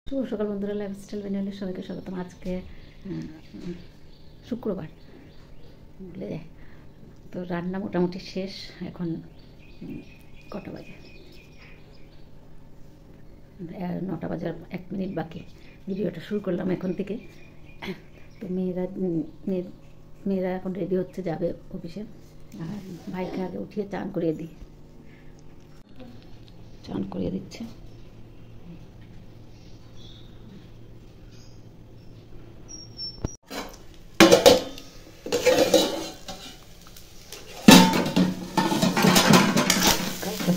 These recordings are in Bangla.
শুভ সকাল বন্ধুরা, লাইফস্টাইল চ্যানেলে সবাইকে স্বাগতম। আজকে শুক্রবার, বুঝলে তো রান্না মোটামুটি শেষ। এখন কটা বাজে? 9টা বাজার 1 মিনিট বাকি। ভিডিওটা শুরু করলাম এখন থেকে। তো মেয়েরা এখন রেডি হচ্ছে, যাবে অফিসে। আর ভাইকে আগে উঠিয়ে চান করিয়ে দিচ্ছে।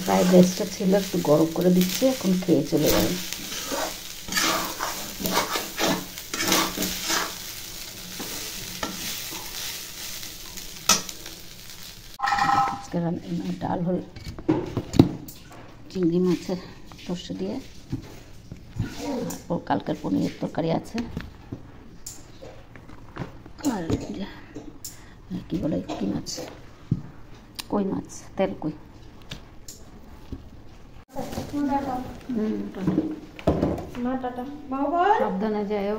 ফ্রাইড রাইসটা ছিল, একটু গরম করে দিচ্ছে, এখন খেয়ে চলে যাবে। আজকে ডাল হল চিংড়ি মাছের সর্ষে দিয়ে, আর কালকের পনিরের তরকারি আছে। আর কি বলে, কি মাছ, কই মাছ, তেল কই। সাবধানে যাও।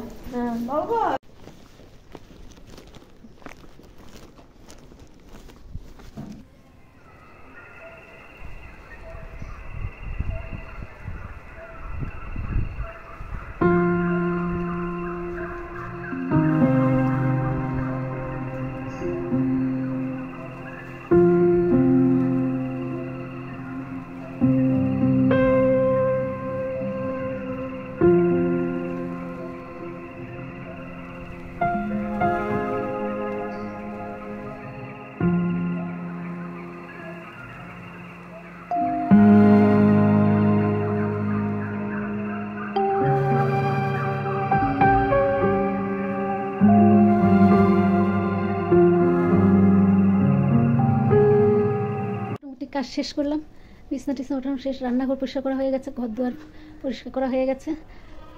কাজ শেষ করলাম, বিছনা টিছনা ওঠানো শেষ, রান্নাঘর পরিষ্কার করা হয়ে গেছে, ঘর দুয়ার পরিষ্কার করা হয়ে গেছে।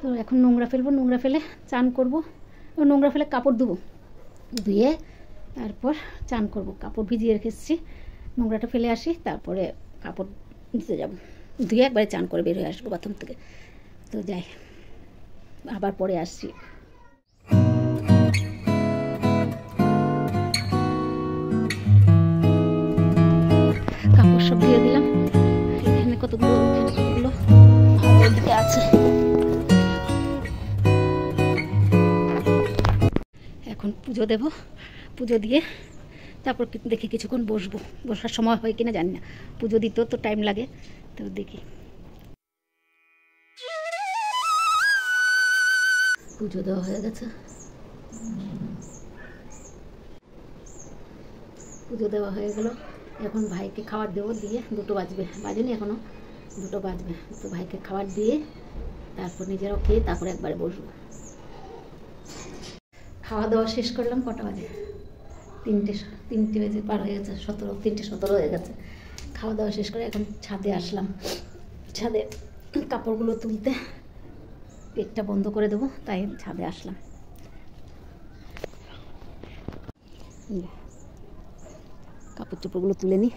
তো এখন নোংরা ফেলবো, নোংরা ফেলে চান করবো, নোংরা ফেলে কাপড় ধুয়ে তারপর চান করব। কাপড় ভিজিয়ে রেখেছি, নোংরাটা ফেলে আসি, তারপরে কাপড় দিতে যাব। ধুয়ে একবারে চান করে বের হয়ে আসবো বাথরুম থেকে। তো যাই, আবার পরে আসছি। কাপড় সব ধুয়ে দিলাম, এখানে কতগুলো আছে। এখন পুজো দেব, পুজো দিয়ে তারপর দেখি কিছুক্ষণ বসার সময় হয় কিনা জানি না। পুজো দিতেও তো টাইম লাগে, তো দেখি। পুজো দেওয়া হয়ে গেছে, পুজো দেওয়া হয়ে গেল। এখন ভাইকে খাবার দেবো, দিয়ে 2টো বাজেনি এখনো, 2টো বাজবে। তো ভাইকে খাবার দিয়ে তারপর নিজেরাও খেয়ে তারপরে একবারে বসবো। খাওয়া দাওয়া শেষ করলাম, কটা বাজে? 3টে বেজে পার হয়ে গেছে, 3:17 হয়ে গেছে। খাওয়া দাওয়া শেষ করে এখন ছাদে আসলাম। ছাদে কাপড়গুলো তুলতে, পেটটা বন্ধ করে দেবো, তাই ছাদে আসলাম। কাপড় চোপড়গুলো তুলে নিই,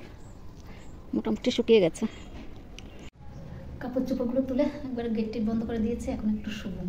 মোটামুটি শুকিয়ে গেছে। কাপড় চোপড়গুলো তুলে একবারে গেট বন্ধ করে দিয়েছি, এখন একটু শুবো।